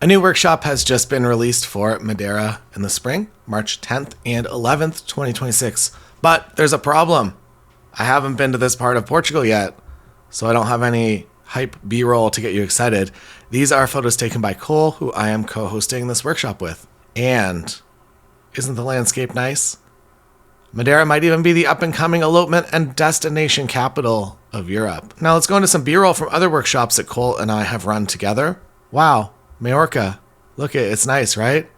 A new workshop has just been released for Madeira in the spring, March 10th and 11th, 2026. But there's a problem. I haven't been to this part of Portugal yet, so I don't have any hype B-roll to get you excited. These are photos taken by Cole, who I am co-hosting this workshop with. And isn't the landscape nice? Madeira might even be the up-and-coming elopement and destination capital of Europe. Now let's go into some B-roll from other workshops that Cole and I have run together. Wow, Majorca. Look, it's nice, right?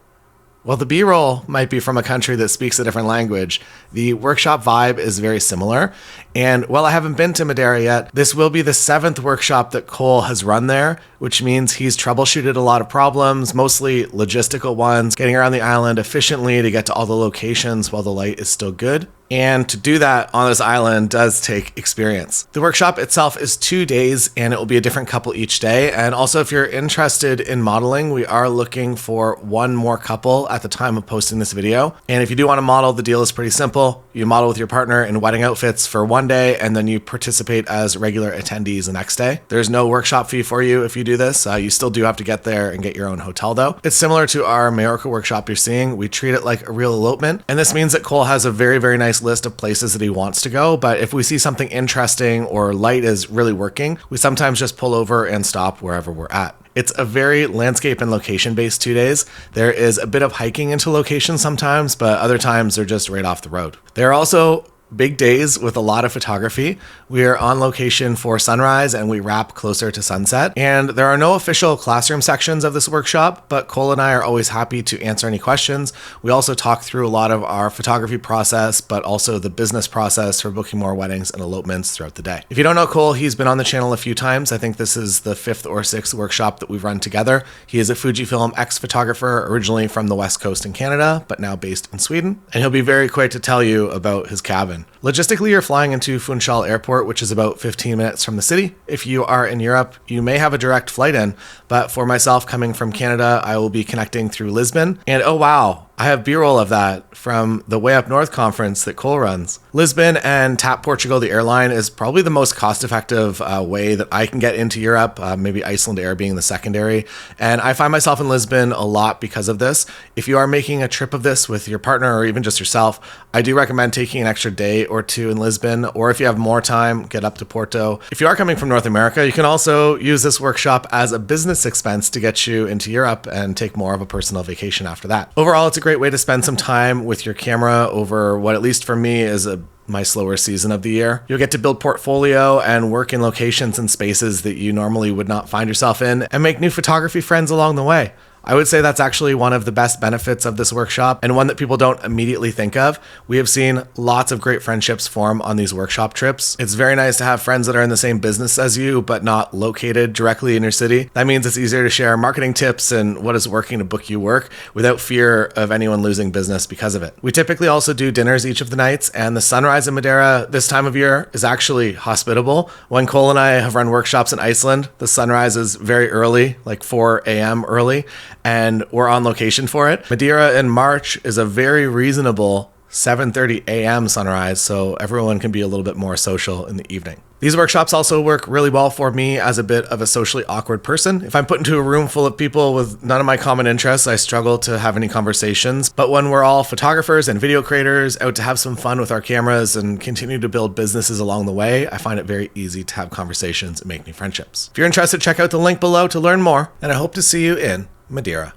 Well, the B-roll might be from a country that speaks a different language. The workshop vibe is very similar. And while I haven't been to Madeira yet, this will be the 7th workshop that Cole has run there, which means he's troubleshooted a lot of problems, mostly logistical ones, getting around the island efficiently to get to all the locations while the light is still good. And to do that on this island does take experience. The workshop itself is 2 days and it will be a different couple each day. And also, if you're interested in modeling, we are looking for one more couple at the time of posting this video. And if you do want to model, the deal is pretty simple. You model with your partner in wedding outfits for one day and then you participate as regular attendees the next day. There's no workshop fee for you if you do this. You still do have to get there and get your own hotel though. It's similar to our Majorca workshop you're seeing. We treat it like a real elopement. And this means that Cole has a very, very nice list of places that he wants to go, but if we see something interesting or light is really working, we sometimes just pull over and stop wherever we're at. It's a very landscape and location based 2 days. There is a bit of hiking into locations sometimes, but other times they're just right off the road. There are also big days with a lot of photography. We are on location for sunrise and we wrap closer to sunset. And there are no official classroom sections of this workshop, but Cole and I are always happy to answer any questions. We also talk through a lot of our photography process, but also the business process for booking more weddings and elopements throughout the day. If you don't know Cole, he's been on the channel a few times. I think this is the 5th or 6th workshop that we've run together. He is a Fujifilm ex-photographer, originally from the West Coast in Canada, but now based in Sweden. And he'll be very quick to tell you about his cabin. Logistically, you're flying into Funchal Airport, which is about 15 minutes from the city. If you are in Europe, you may have a direct flight in, but for myself coming from Canada, I will be connecting through Lisbon. And oh wow, I have B-roll of that from the Way Up North conference that Cole runs. Lisbon and TAP Portugal, the airline, is probably the most cost-effective way that I can get into Europe, maybe Iceland Air being the secondary. And I find myself in Lisbon a lot because of this. If you are making a trip of this with your partner or even just yourself, I do recommend taking an extra day or two in Lisbon, or if you have more time, get up to Porto. If you are coming from North America, you can also use this workshop as a business expense to get you into Europe and take more of a personal vacation after that. Overall, it's a great way to spend some time with your camera over what, at least for me, is my slower season of the year. You'll get to build portfolio and work in locations and spaces that you normally would not find yourself in and make new photography friends along the way. I would say that's actually one of the best benefits of this workshop and one that people don't immediately think of. We have seen lots of great friendships form on these workshop trips. It's very nice to have friends that are in the same business as you, but not located directly in your city. That means it's easier to share marketing tips and what is working to book you work without fear of anyone losing business because of it. We typically also do dinners each of the nights, and the sunrise in Madeira this time of year is actually hospitable. When Cole and I have run workshops in Iceland, the sunrise is very early, like 4 a.m. early, and we're on location for it. Madeira in March is a very reasonable 7:30 a.m. sunrise, so everyone can be a little bit more social in the evening. These workshops also work really well for me as a bit of a socially awkward person. If I'm put into a room full of people with none of my common interests, I struggle to have any conversations. But when we're all photographers and video creators out to have some fun with our cameras and continue to build businesses along the way, I find it very easy to have conversations and make new friendships. If you're interested, check out the link below to learn more, and I hope to see you in Madeira.